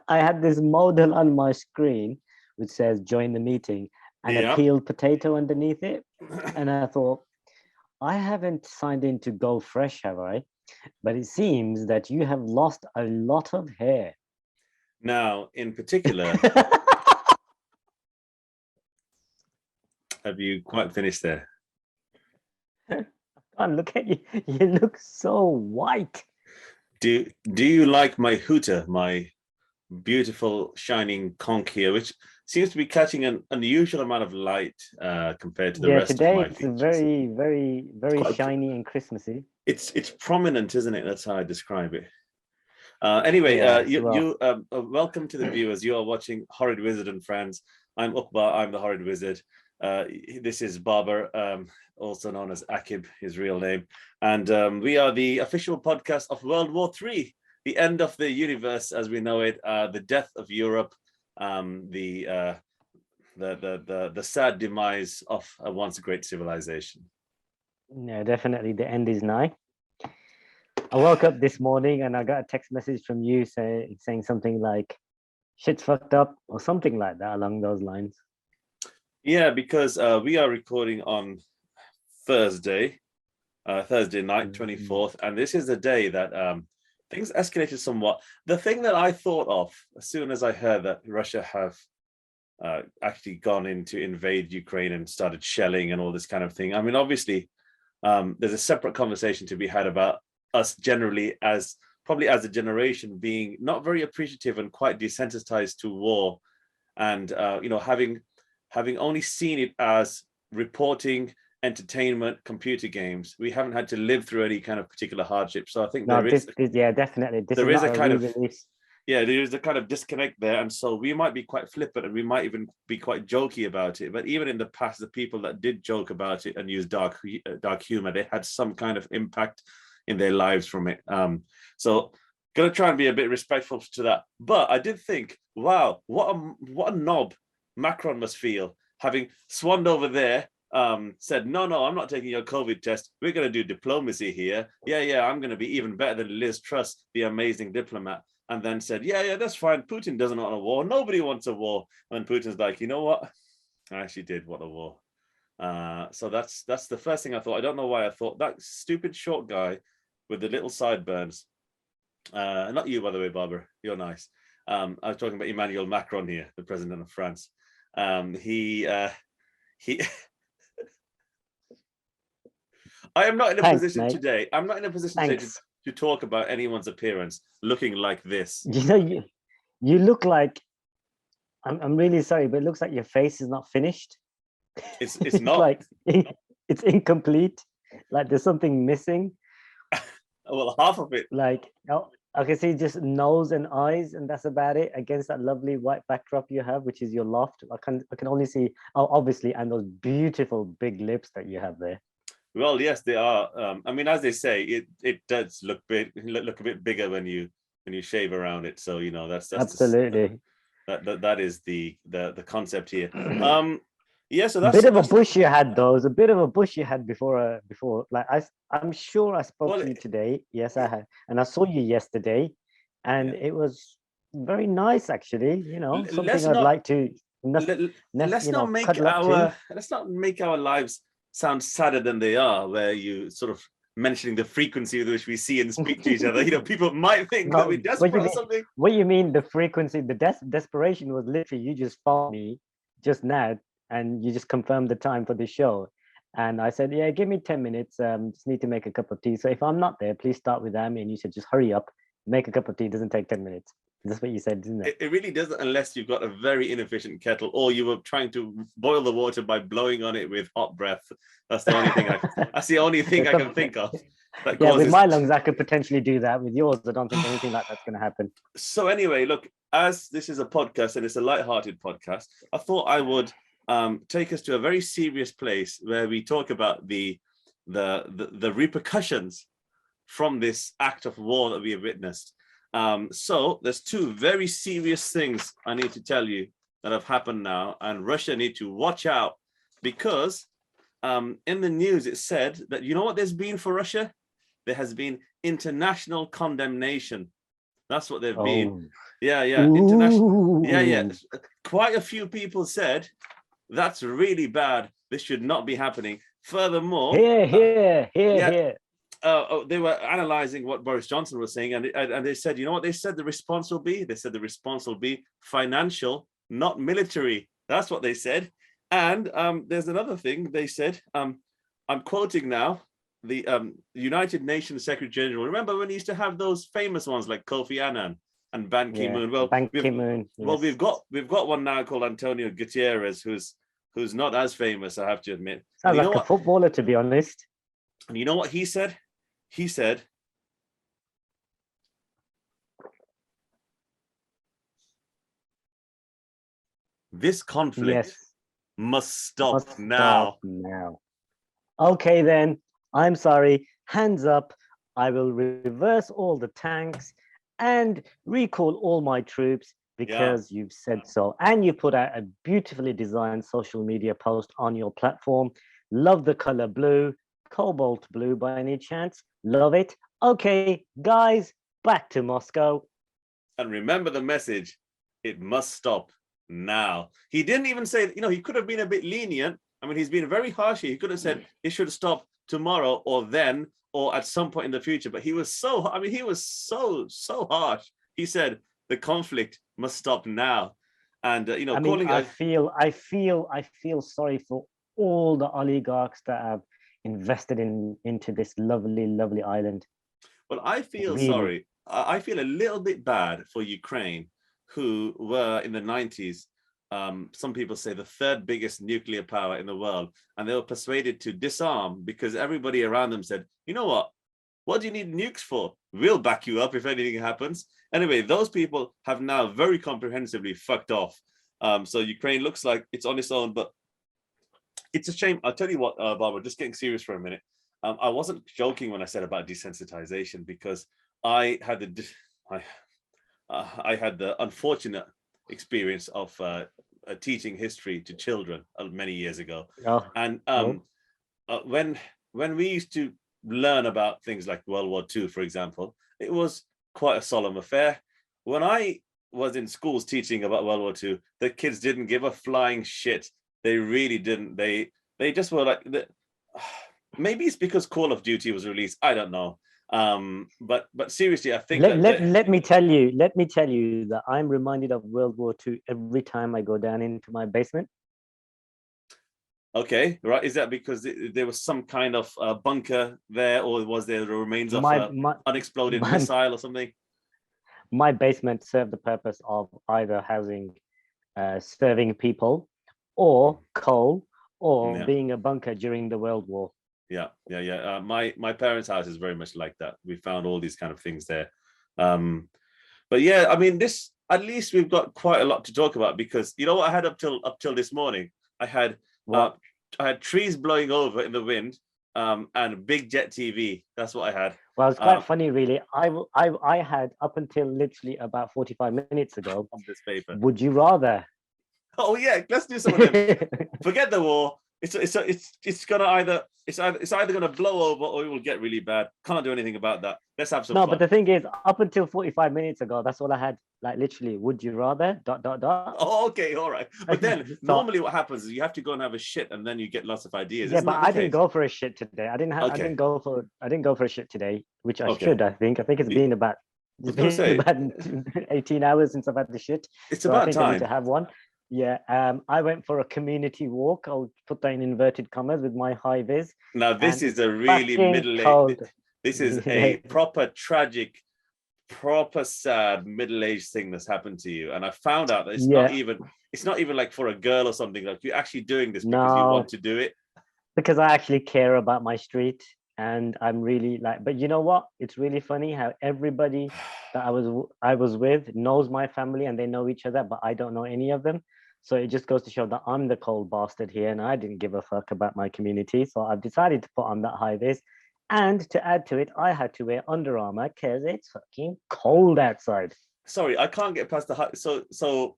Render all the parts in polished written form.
I had this model on my screen which says join the meeting and a Yeah. peeled potato underneath it. And I thought, I haven't signed in to Go Fresh, have I? But it seems that you have lost a lot of hair. Now, in particular, have you quite finished there? God, look at you. You look so white. Do you like my hooter, my beautiful shining conch here, which seems to be catching an unusual amount of light compared to the Yeah, rest of today my it's features? very Quite, shiny and Christmassy. it's prominent, isn't it? That's how I describe it. Anyway, Yes, you well, welcome to the viewers. You are watching Horrid Wizard and Friends. I'm Uqbah. I'm the Horrid Wizard. This is Babar, also known as Aaqib, his real name, and we are the official podcast of World War III, the end of the universe as we know it, the death of Europe, the sad demise of a once great civilization. yeah, definitely the end is nigh. I woke up this morning and I got a text message from you saying something like shit's fucked up or something like that along those lines. Yeah, because we are recording on Thursday night, 24th, and this is the day that things escalated somewhat. The thing that I thought of as soon as I heard that Russia have actually gone in to invade Ukraine and started shelling and all this kind of thing. I mean, obviously, there's a separate conversation to be had about us generally as probably as a generation being not very appreciative and quite desensitized to war, and having only seen it as reporting, entertainment, computer games. We haven't had to live through any kind of particular hardship. So I think No, this yeah, definitely. This is there is not a a kind of re-release. yeah, there is a kind of disconnect there, and so we might be quite flippant and we might even be quite jokey about it. But even in the past, the people that did joke about it and use dark humor, they had some kind of impact in their lives from it. So gonna try and be a bit respectful to that. But I did think, wow, what a knob Macron must feel having swanned over there. Said, no, I'm not taking your COVID test. We're going to do diplomacy here. Yeah, I'm going to be even better than Liz Truss, the amazing diplomat. And then said, yeah, that's fine. Putin doesn't want a war. Nobody wants a war. And Putin's like, you know what? I actually did want a war. So that's the first thing I thought. I don't know why I thought that stupid short guy with the little sideburns. Not you, by the way, Barbara. You're nice. I was talking about Emmanuel Macron here, the president of France. He I am not in a Thanks, position mate. today. I'm not in a position today Thanks. to talk about anyone's appearance looking like this. You know, you look like I'm really sorry, but it looks like your face is not finished. It's It's not. like it's incomplete. Like there's something missing. Well, half of it. Like oh, I can see just nose and eyes, and that's about it against that lovely white backdrop you have, which is your loft. I can only see obviously, and those beautiful big lips that you have there. Well, yes, they are. I mean, as they say, it does look big, look a bit bigger when you shave around it. So that's Absolutely. that is the concept here. A Yeah, so bit of a that's bush you had though. It was a bit of a bush you had before. Like I'm sure I spoke well, to you today. Yes, I had, and I saw you yesterday, and yeah. it was very nice actually. You know, something Let's I'd not like to, cuddle up to. let's not make our lives sound sadder than they are, where you sort of mentioning the frequency with which we see and speak to each other. People might think that we're No, what you desperate or mean? something. What you mean? The frequency, the desperation was literally you just phoned me just now, and you just confirmed the time for the show, and I said, yeah, give me 10 minutes. Just need to make a cup of tea. So if I'm not there, please start with Amy, and you said just hurry up, make a cup of tea. It doesn't take 10 minutes. That's what you said, isn't it? It really doesn't, unless you've got a very inefficient kettle, or you were trying to boil the water by blowing on it with hot breath. That's the only thing that's the only thing I can think of. That Yeah, with causes. my lungs, I could potentially do that. With yours, I don't think anything like that's going to happen. So anyway, look, as this is a podcast and it's a light-hearted podcast, I thought I would take us to a very serious place where we talk about the repercussions from this act of war that we have witnessed. So there's two very serious things I need to tell you that have happened now, and Russia need to watch out because in the news it said that, you know what there's been for Russia? There has been international condemnation. That's what they've been. Yeah, international. Yeah. Quite a few people said that's really bad. This should not be happening. Furthermore, here. They were analyzing what Boris Johnson was saying, and they said, you know what they said the response will be? They said the response will be financial, not military. That's what they said. And there's another thing they said. I'm quoting now the United Nations Secretary General. Remember when he used to have those famous ones like Kofi Annan and Ban Ki-moon? Well, Ban Ki-moon. Well, we've got one now called Antonio Gutierrez, who's not as famous, I have to admit. Sounds like a footballer, to be honest. And you know what he said? He said, this conflict must stop now. Okay, then. I'm sorry. Hands up. I will reverse all the tanks and recall all my troops because you've said so. And you put out a beautifully designed social media post on your platform. Love the color blue. Cobalt blue by any chance? Love it. Okay, guys, back to Moscow. And remember the message. It must stop now. He didn't even say, he could have been a bit lenient. I mean, he's been very harsh here. He could have said it should stop tomorrow or then or at some point in the future. But he was so harsh. He said the conflict must stop now. And I feel sorry for all the oligarchs that have invested into this lovely island. Well, I feel sorry. I feel a little bit bad for Ukraine, who were in the 90s. Some people say the third biggest nuclear power in the world, and they were persuaded to disarm because everybody around them said, you know what do you need nukes for? We'll back you up if anything happens. Anyway, those people have now very comprehensively fucked off. So Ukraine looks like it's on its own, but it's a shame. I'll tell you what, Barbara, just getting serious for a minute. I wasn't joking when I said about desensitization, because I had the unfortunate experience of teaching history to children many years ago. And when we used to learn about things like World War II, for example, it was quite a solemn affair. When I was in schools teaching about World War II, the kids didn't give a flying shit. They really didn't. They just were like, maybe it's because Call of Duty was released. I don't know. But seriously, I think let me tell you that I'm reminded of World War II every time I go down into my basement. Okay, right. Is that because there was some kind of bunker there, or was there the remains of unexploded missile or something? My basement served the purpose of either housing serving people or coal or being a bunker during the World War. Yeah. My parents' house is very much like that. We found all these kind of things there. But yeah, I mean, at least we've got quite a lot to talk about, because you know what I had up till this morning? I had trees blowing over in the wind and big jet TV. That's what I had. Well, it's quite funny, really. I had up until literally about 45 minutes ago. On this paper. Would you rather? Oh yeah, let's do some of them. Forget the war. It's either gonna blow over or it will get really bad. Can't do anything about that. Let's have some fun. But the thing is, up until 45 minutes ago, that's all I had. Like literally, would you rather? ... Oh, okay, all right. But then normally what happens is you have to go and have a shit, and then you get lots of ideas. Yeah, but I didn't go for a shit today. I didn't go for a shit today, which I should. I think it's been about 18 hours since I've had the shit. It's about time. I need to have one. Yeah, I went for a community walk. I'll put that in inverted commas with my high vis. Now this is a really middle-aged. This is a proper tragic, proper sad middle-aged thing that's happened to you. And I found out that it's not even like for a girl or something. Like you're actually doing this because you want to do it. Because I actually care about my street, and I'm really like. But you know what? It's really funny how everybody that I was with knows my family and they know each other, but I don't know any of them. So it just goes to show that I'm the cold bastard here, and I didn't give a fuck about my community. So I've decided to put on that high vis. And to add to it, I had to wear Under Armour because it's fucking cold outside. Sorry, I can't get past the high. So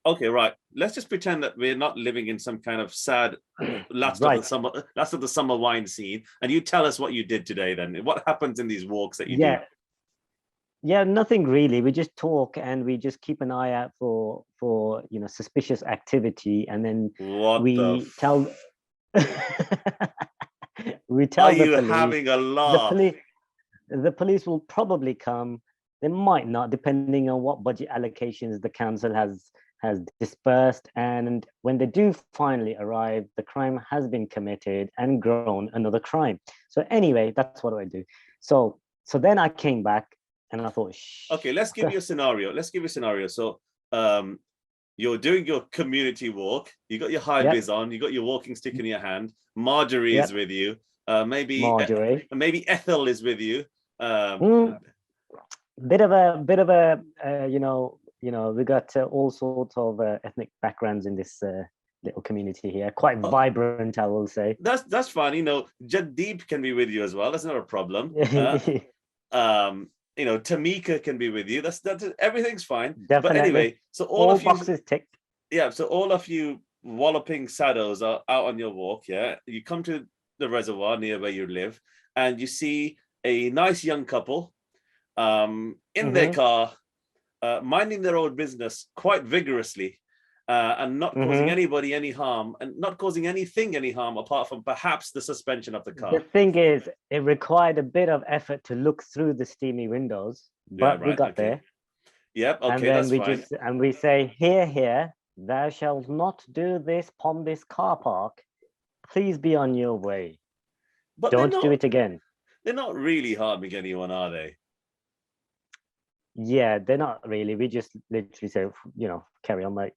Okay, right. Let's just pretend that we're not living in some kind of sad Right. last of the summer wine scene, and you tell us what you did today. Then, what happens in these walks that you do? Yeah. Yeah, nothing really. We just talk and we just keep an eye out for suspicious activity, and then What the? we tell we Are tell the you police. having a The laugh? police the police will probably come. They might not, depending on what budget allocations the council has dispersed. And when they do finally arrive, the crime has been committed and grown another crime. So anyway, that's what I do. So then I came back and I thought, Okay, let's give you a scenario. Let's give you a scenario. So, you're doing your community walk. You got your high yep, vis on. You got your walking stick in your hand. Marjorie is yep, with you. Marjorie. Maybe Ethel is with you. Mm, bit of a we got all sorts of ethnic backgrounds in this little community here. Quite oh, vibrant, I will say. that's fine. Jaddeep can be with you as well. That's not a problem. Tamika can be with you. That's everything's fine. But Definitely. anyway, so All boxes ticked. yeah. So all of you walloping shadows are out on your walk. Yeah, you come to the reservoir near where you live, and you see a nice young couple in their car, minding their own business quite vigorously, and not causing anybody any harm, and not causing anything any harm apart from perhaps the suspension of the car. The thing is, it required a bit of effort to look through the steamy windows, but we got there. Yep. Okay, and then that's we fine. we say, here, thou shalt not do this upon this car park. Please be on your way. But don't do it again. They're not really harming anyone, are they? Yeah, they're not really. We just literally say, carry on, mate.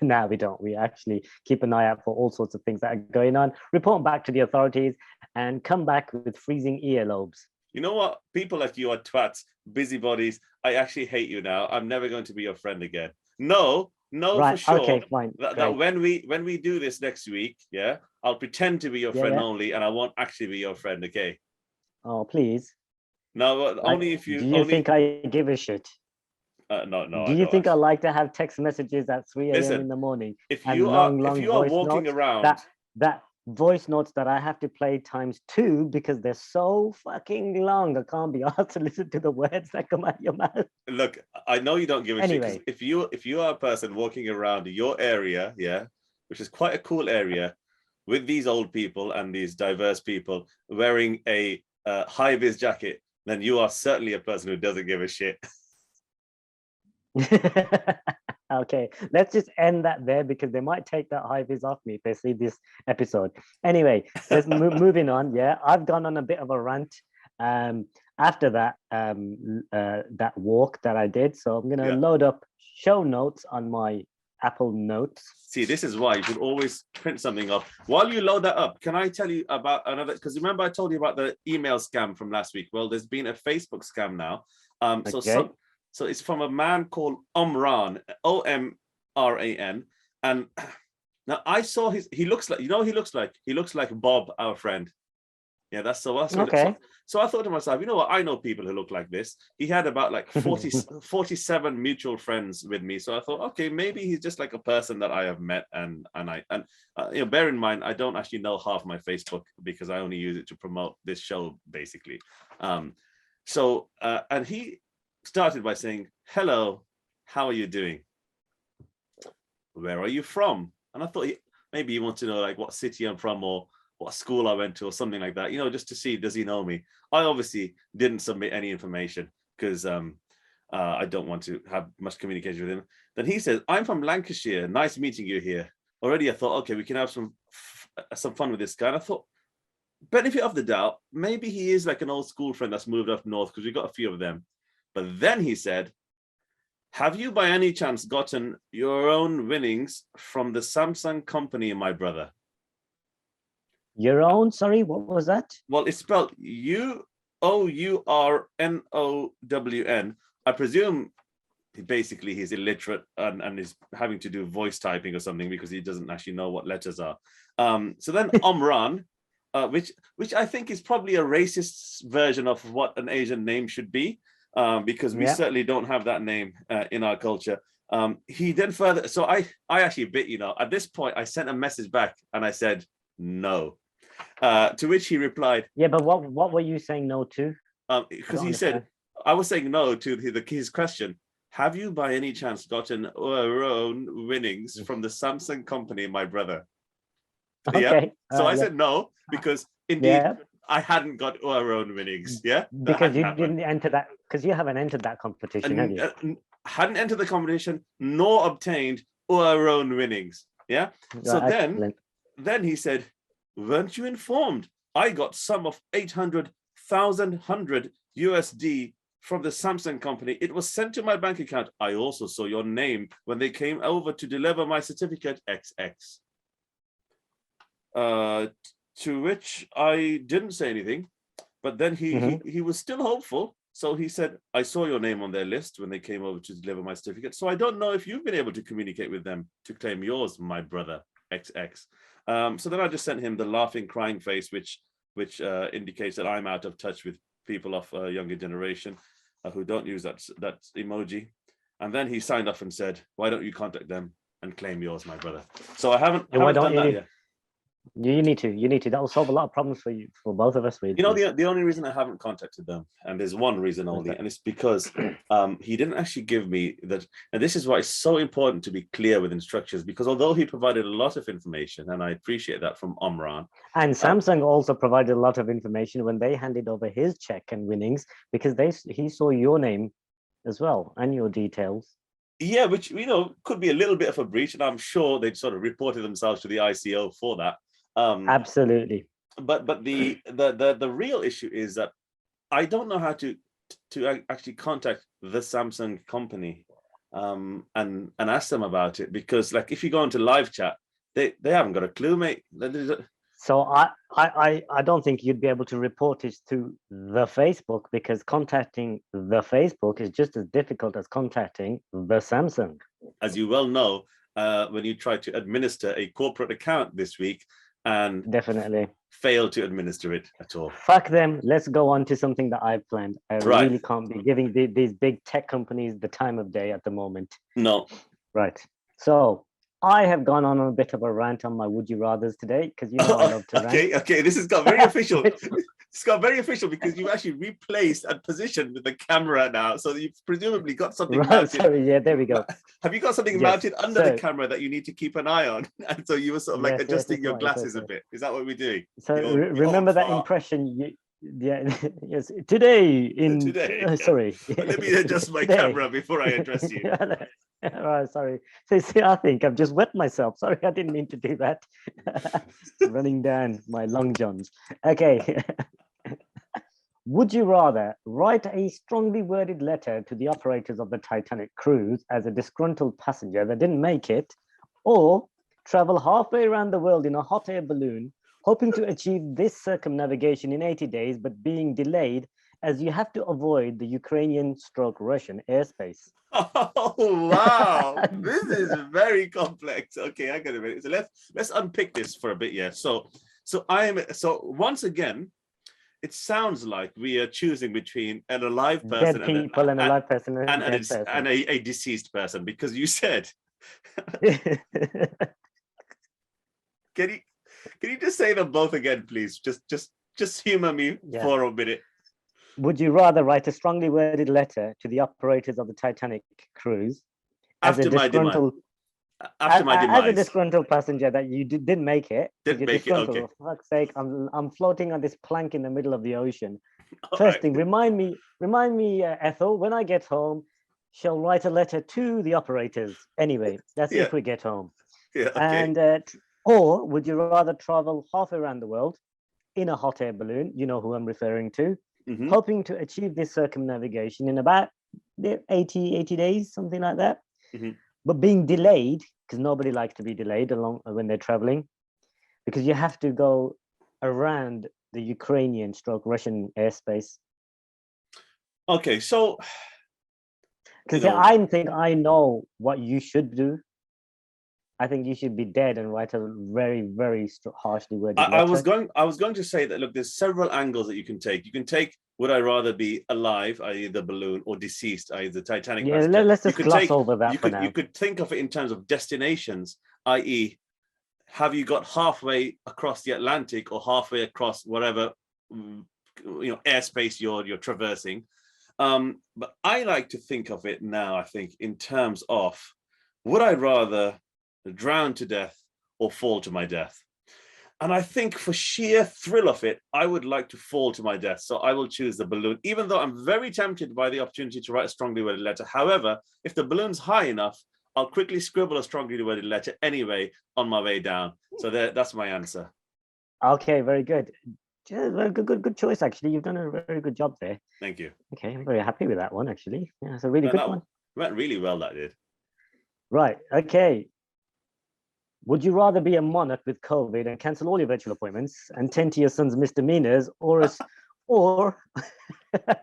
Now we don't. We actually keep an eye out for all sorts of things that are going on, report back to the authorities, and come back with freezing earlobes. You know what? People like you are twats, busybodies. I actually hate you now. I'm never going to be your friend again. No, right. For sure. Okay, fine. That when we do this next week, yeah, I'll pretend to be your friend only, and I won't actually be your friend. Okay. Oh, please. No, only if you. Do you think I give a shit? No. Do you think I like to have text messages at 3 a.m. in the morning? If you are walking around, that voice notes that I have to play ×2 because they're so fucking long, I can't be asked to listen to the words that come out of your mouth. Look, I know you don't give a shit. If you are a person walking around your area, yeah, which is quite a cool area, with these old people and these diverse people wearing a high vis jacket, then you are certainly a person who doesn't give a shit. Okay, let's just end that there because they might take that high vis off me if they see this episode. Anyway, let's moving on. Yeah, I've gone on a bit of a rant after that that walk that I did, so I'm gonna load up show notes on my Apple Notes. See, this is why you should always print something up. While you load that up, can I tell you about another? Because remember I told you about the email scam from last week. Well, there's been a Facebook scam now. So it's from a man called Omran, Omran, and now I saw he looks like he looks like Bob, our friend. Yeah, that's so awesome. Okay. So I thought to myself, you know what? I know people who look like this. He had about like 47 mutual friends with me. So I thought, okay, maybe he's just like a person that I have met. And bear in mind, I don't actually know half my Facebook because I only use it to promote this show, basically. And he started by saying, hello, how are you doing? Where are you from? And I thought maybe he wants to know like what city I'm from or what school I went to or something like that, just to see, does he know me? I obviously didn't submit any information because I don't want to have much communication with him. Then he says, I'm from Lancashire. Nice meeting you here. Already I thought, okay, we can have some fun with this guy. And I thought, benefit of the doubt, maybe he is like an old school friend that's moved up north because we got a few of them. But then he said, have you by any chance gotten your own winnings from the Samsung company, my brother? Your own? Sorry, what was that? Well, it's spelled UOURNOWN. I presume basically he's illiterate and is having to do voice typing or something because he doesn't actually know what letters are. So then Omran, which I think is probably a racist version of what an Asian name should be. Because we certainly don't have that name in our culture. He then further, so I actually bit, at this point I sent a message back and I said no. To which he replied, yeah, but what were you saying no to? Because he said, I was saying no to his question. Have you by any chance gotten own winnings from the Samsung company, my brother? Okay. Yeah. So I said no, because indeed I hadn't got our own winnings. Yeah. Because you didn't enter that, because you haven't entered that competition, have you? Hadn't entered the competition nor obtained our own winnings. Yeah. So then he said, weren't you informed? I got sum of 800,000 USD from the Samsung company. It was sent to my bank account. I also saw your name when they came over to deliver my certificate XX. To which I didn't say anything, but then he was still hopeful. So he said, I saw your name on their list when they came over to deliver my certificate. So I don't know if you've been able to communicate with them to claim yours, my brother XX. So then I just sent him the laughing, crying face, which indicates that I'm out of touch with people of a younger generation who don't use that emoji. And then he signed off and said, why don't you contact them and claim yours, my brother? So I haven't done that yet. You need to. That will solve a lot of problems for both of us. Really. The only reason I haven't contacted them, and there's one reason only, and it's because he didn't actually give me that. And this is why it's so important to be clear with instructions, because although he provided a lot of information, and I appreciate that from Omran. And Samsung also provided a lot of information when they handed over his check and winnings, because he saw your name as well and your details. Yeah, which could be a little bit of a breach, and I'm sure they'd sort of reported themselves to the ICO for that. Absolutely. But the real issue is that I don't know how to actually contact the Samsung company and ask them about it, because like if you go into live chat, they haven't got a clue, mate. So I don't think you'd be able to report it to the Facebook, because contacting the Facebook is just as difficult as contacting the Samsung. As you well know, when you try to administer a corporate account this week and definitely fail to administer it at all. Fuck them. Let's go on to something that I've planned. I really can't be giving these big tech companies the time of day at the moment. No. Right. So I have gone on a bit of a rant on my would you rathers today, because I love to rant. Okay, this has got very official. It's got very official because you actually replaced and positioned the camera now, so you've presumably got something mounted. Sorry, yeah, there we go. Have you got something mounted under the camera that you need to keep an eye on? And so you were sort of like adjusting your glasses a bit. Is that what we're doing? So remember that impression? Yes. Today. Sorry. Let me adjust my camera before I address you. Right, sorry. See, I think I've just wet myself. Sorry, I didn't mean to do that. Running down my long johns. Okay. Would you rather write a strongly worded letter to the operators of the Titanic cruise as a disgruntled passenger that didn't make it, or travel halfway around the world in a hot air balloon, hoping to achieve this circumnavigation in 80 days, but being delayed as you have to avoid the Ukrainian/Russian airspace? Oh wow, this is very complex. Okay, I get it. So let's unpick this for a bit. Yeah. So once again, it sounds like we are choosing between an alive person and a live person and a deceased person, because you said. Can you just say them both again, please? Just humor me for a minute. Would you rather write a strongly worded letter to the operators of the Titanic cruise after my demise? As a disgruntled passenger that you didn't make it. Didn't make it. Okay. For fuck's sake, I'm floating on this plank in the middle of the ocean. First thing, remind me, Ethel, when I get home, shall write a letter to the operators. Anyway, that's if we get home. Yeah. Okay. And or would you rather travel halfway around the world in a hot air balloon? You know who I'm referring to. Mm-hmm. Hoping to achieve this circumnavigation in about 80 days, something like that. Mm-hmm. But being delayed, because nobody likes to be delayed along when they're traveling, because you have to go around the Ukrainian/Russian airspace. Okay, so because I think I know what you should do. I think you should be dead and write a very, very harshly worded I was letter. going to say that, look, there's several angles that you can take. You can take, would I rather be alive, i.e. the balloon, or deceased, i.e. the Titanic Yeah, passenger. let's You just could gloss take, over that for now. you could think of it in terms of destinations, i.e. have you got halfway across the Atlantic or halfway across whatever airspace you're traversing. But I like to think of it now, I think, in terms of, would I rather drown to death or fall to my death? And I think for sheer thrill of it, I would like to fall to my death. So I will choose the balloon, even though I'm very tempted by the opportunity to write a strongly worded letter. However, if the balloon's high enough, I'll quickly scribble a strongly worded letter anyway on my way down. So that's my answer. Okay, very good. Very good choice, actually. You've done a very good job there. Thank you. Okay, I'm very happy with that one, actually. Yeah, it's a really good one. Went really well, that did. Right, okay. Would you rather be a monarch with COVID and cancel all your virtual appointments and tend to your son's misdemeanors, or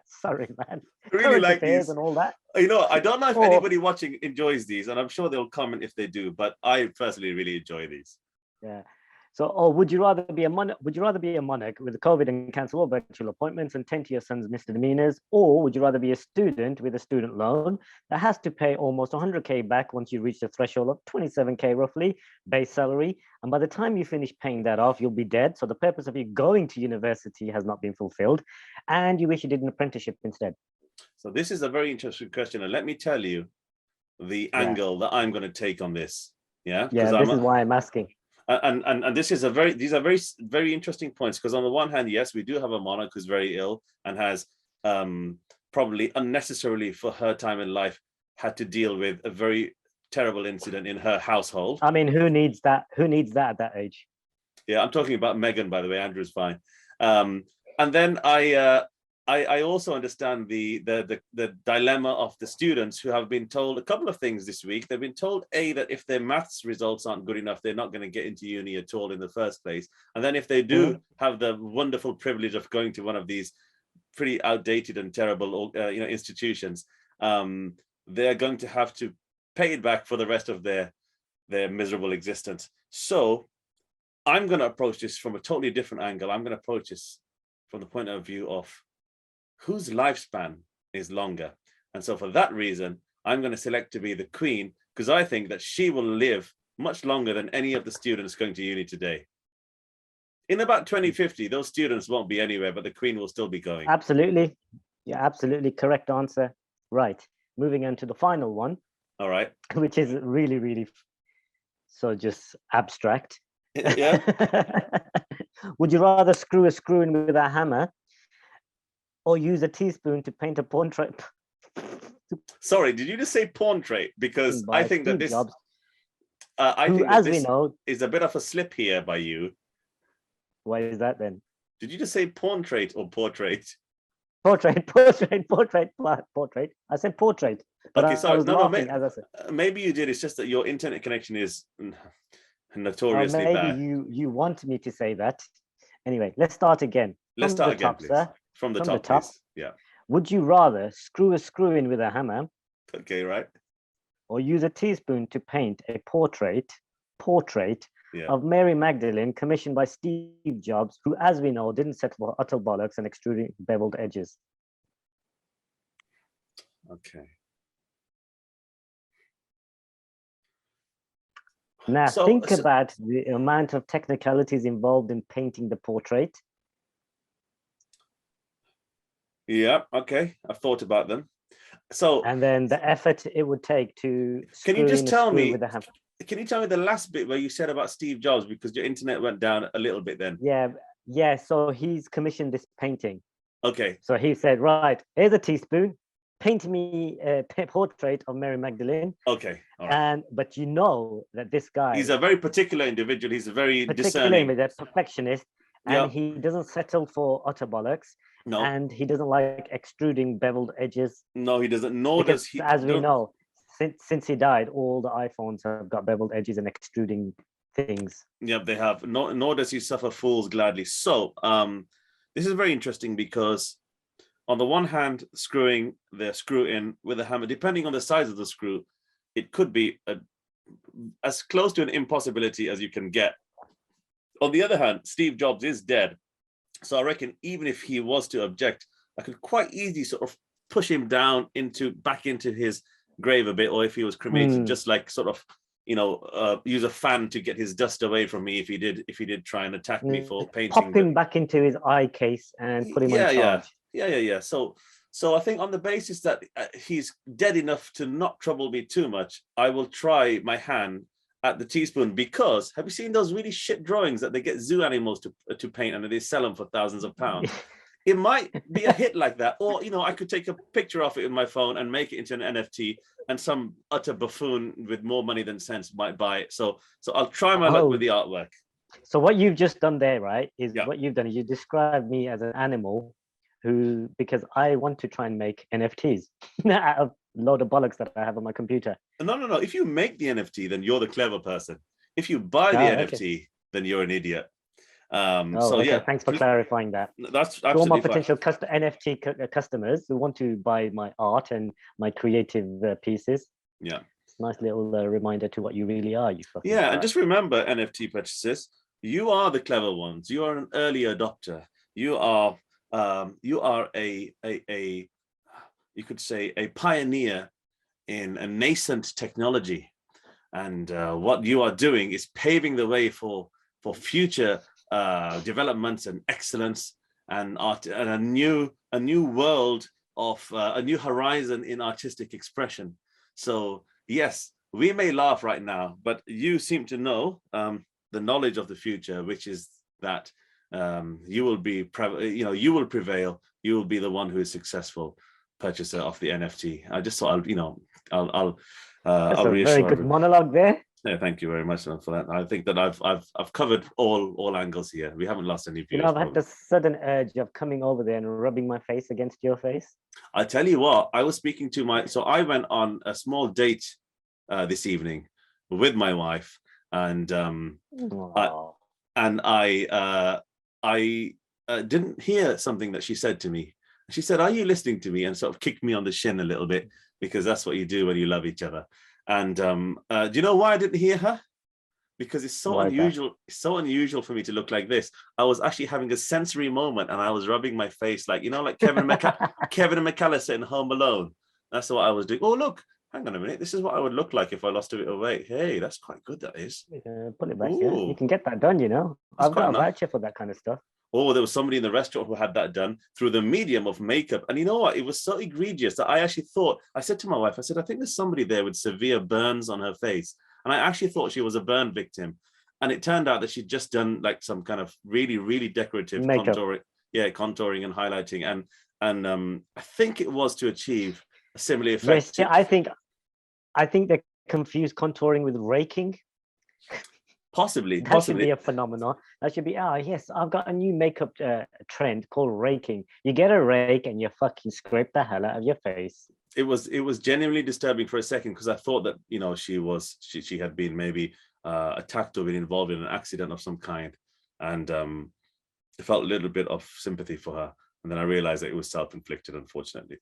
sorry, man, I really current like affairs these and all that? I don't know if anybody watching enjoys these, and I'm sure they'll comment if they do, but I personally really enjoy these. Yeah. So, would you rather be a monarch? Would you rather be a monarch with COVID and cancel all virtual appointments and tend to your son's misdemeanors, or would you rather be a student with a student loan that has to pay almost 100K back once you reach the threshold of 27K roughly base salary, and by the time you finish paying that off, you'll be dead. So the purpose of you going to university has not been fulfilled, and you wish you did an apprenticeship instead. So this is a very interesting question, and let me tell you the angle that I'm going to take on this. Yeah, yeah. This is why I'm asking. And this is these are very interesting points, because on the one hand, yes, we do have a monarch who's very ill and has probably unnecessarily for her time in life had to deal with a very terrible incident in her household. I mean, who needs that? Who needs that at that age? Yeah, I'm talking about Meghan, by the way. Andrew's fine. And then I also understand the dilemma of the students who have been told a couple of things this week. They've been told, A, that if their maths results aren't good enough, they're not going to get into uni at all in the first place. And then if they do have the wonderful privilege of going to one of these pretty outdated and terrible institutions, they're going to have to pay it back for the rest of their miserable existence. So I'm going to approach this from a totally different angle. I'm going to approach this from the point of view of whose lifespan is longer. And so for that reason, I'm going to select to be the Queen, because I think that she will live much longer than any of the students going to uni today. In about 2050, those students won't be anywhere, but the Queen will still be going. Absolutely. Yeah, absolutely correct answer. Right. Moving on to the final one. All right. Which is really, really so just abstract. Yeah. Would you rather screw a screw in with a hammer or use a teaspoon to paint a portrait? Sorry, did you just say portrait? Because I think that this, I think that this is a bit of a slip here by you. Why is that then? Did you just say portrait or portrait? Portrait. I said portrait. But okay, sorry. I was laughing, as I said. Maybe you did. It's just that your internet connection is notoriously bad. Maybe you want me to say that. Anyway, let's start again. Let's start again, please. Sir. From the top, please. Yeah. Would you rather screw a screw in with a hammer? Okay, right. Or use a teaspoon to paint a portrait of Mary Magdalene commissioned by Steve Jobs, who, as we know, didn't settle for utter bollocks and extruding beveled edges? Okay. Now, think about the amount of technicalities involved in painting the portrait. Yeah, okay. I've thought about them. So, and then the effort it would take to can you just tell me with the hammer. Can you tell me the last bit where you said about Steve Jobs, because your internet went down a little bit then? Yeah. So he's commissioned this painting. Okay. So he said, right, here's a teaspoon, paint me a portrait of Mary Magdalene. Okay. All right. But you know that this guy, he's a very particular individual. He's a very discerning, a perfectionist, and he doesn't settle for utter bollocks. No. And he doesn't like extruding beveled edges. No, he doesn't. Nor does he. As we know, since he died, all the iPhones have got beveled edges and extruding things. Yeah, they have. Nor does he suffer fools gladly. So, this is very interesting because, on the one hand, screwing the screw in with a hammer, depending on the size of the screw, it could be a as close to an impossibility as you can get. On the other hand, Steve Jobs is dead. So I reckon even if he was to object, I could quite easily sort of push him down back into his grave a bit, or if he was cremated, just like sort of, use a fan to get his dust away from me if he did try and attack me for painting. Pop him back into his eye case and put him on charge. Yeah. So I think on the basis that he's dead enough to not trouble me too much, I will try my hand at the teaspoon, because have you seen those really shit drawings that they get zoo animals to paint and they sell them for thousands of pounds? It might be a hit like that, or I could take a picture of it in my phone and make it into an NFT, and some utter buffoon with more money than sense might buy it. So I'll try my luck with the artwork. So what you've just done there, right, is what you've done is you described me as an animal because I want to try and make NFTs out of a load of bollocks that I have on my computer. No. If you make the NFT, then you're the clever person. If you buy the NFT, then you're an idiot. Thanks for clarifying that. That's absolutely to all my potential NFT customers who want to buy my art and my creative pieces. Yeah, it's a nice little reminder to what you really are. You fucking and just remember, NFT purchasers, you are the clever ones. You are an early adopter. You are a you could say a pioneer in a nascent technology, and what you are doing is paving the way for future developments and excellence and art, and a new world of a new horizon in artistic expression. So yes, we may laugh right now, but you seem to know the knowledge of the future, which is that you will prevail. You will be the one who is successful purchaser of the NFT. I just thought I'll That's a very good monologue there. Yeah, thank you very much for that. I think that I've covered all angles here. We haven't lost any viewers. I've had the sudden urge of coming over there and rubbing my face against your face. I tell you what, I was speaking to so I went on a small date this evening with my wife, and I didn't hear something that she said to me. She said, "Are you listening to me?" and sort of kicked me on the shin a little bit, because that's what you do when you love each other. And do you know why I didn't hear her? Because it's so unusual. It's so unusual for me to look like this. I was actually having a sensory moment, and I was rubbing my face like Kevin McAllister in Home Alone. That's what I was doing. Oh, look, hang on a minute. This is what I would look like if I lost a bit of weight. Hey, that's quite good. That is. Put it back. Yeah. You can get that done. I've got a voucher for that kind of stuff. Oh, there was somebody in the restaurant who had that done through the medium of makeup. And you know what? It was so egregious that I actually thought, I said to my wife, I said, I think there's somebody there with severe burns on her face. And I actually thought she was a burn victim. And it turned out that she'd just done like some kind of really, really decorative contouring and highlighting. And I think it was to achieve a similar effect. Yes, I think they confuse contouring with raking. Possibly. Should be a phenomenon. That should be, yes, I've got a new makeup trend called raking. You get a rake and you fucking scrape the hell out of your face. It was genuinely disturbing for a second, because I thought that, she had been maybe attacked or been involved in an accident of some kind. And I felt a little bit of sympathy for her. And then I realized that it was self-inflicted, unfortunately.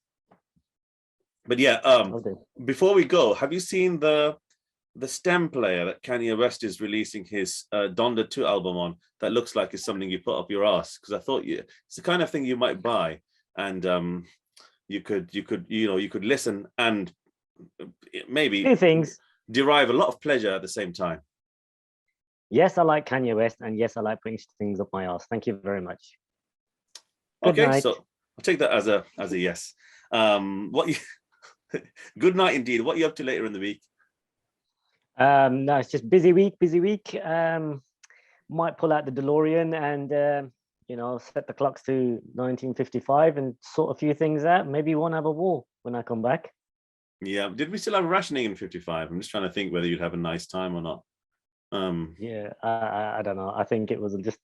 But yeah, before we go, have you seen the stem player that Kanye West is releasing his Donda 2 album on, that looks like it's something you put up your ass? Because I thought it's the kind of thing you might buy, and you could listen and maybe two things, derive a lot of pleasure at the same time. Yes, I like Kanye West, and yes, I like putting things up my ass. Thank you very much. Good night. So I'll take that as a yes. Good night indeed. What are you up to later in the week? No, it's just busy week. Might pull out the DeLorean and set the clocks to 1955 and sort a few things out. Maybe won't have a war when I come back. Yeah, did we still have rationing in 55? I'm just trying to think whether you'd have a nice time or not. Yeah, I don't know. I think it was just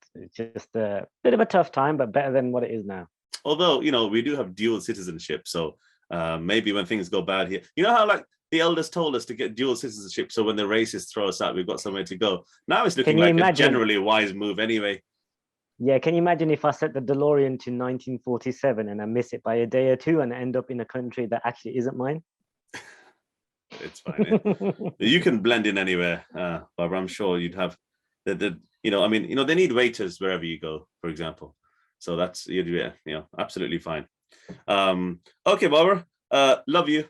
a bit of a tough time, but better than what it is now. Although we do have dual citizenship, so maybe when things go bad here, how like the elders told us to get dual citizenship, so when the racists throw us out, we've got somewhere to go. Now it's looking like a generally wise move anyway. Yeah, can you imagine if I set the DeLorean to 1947 and I miss it by a day or two and I end up in a country that actually isn't mine? It's fine. You can blend in anywhere, Barbara. I'm sure you'd have the I mean, they need waiters wherever you go, for example. So that's, absolutely fine. Okay, Barbara. Love you.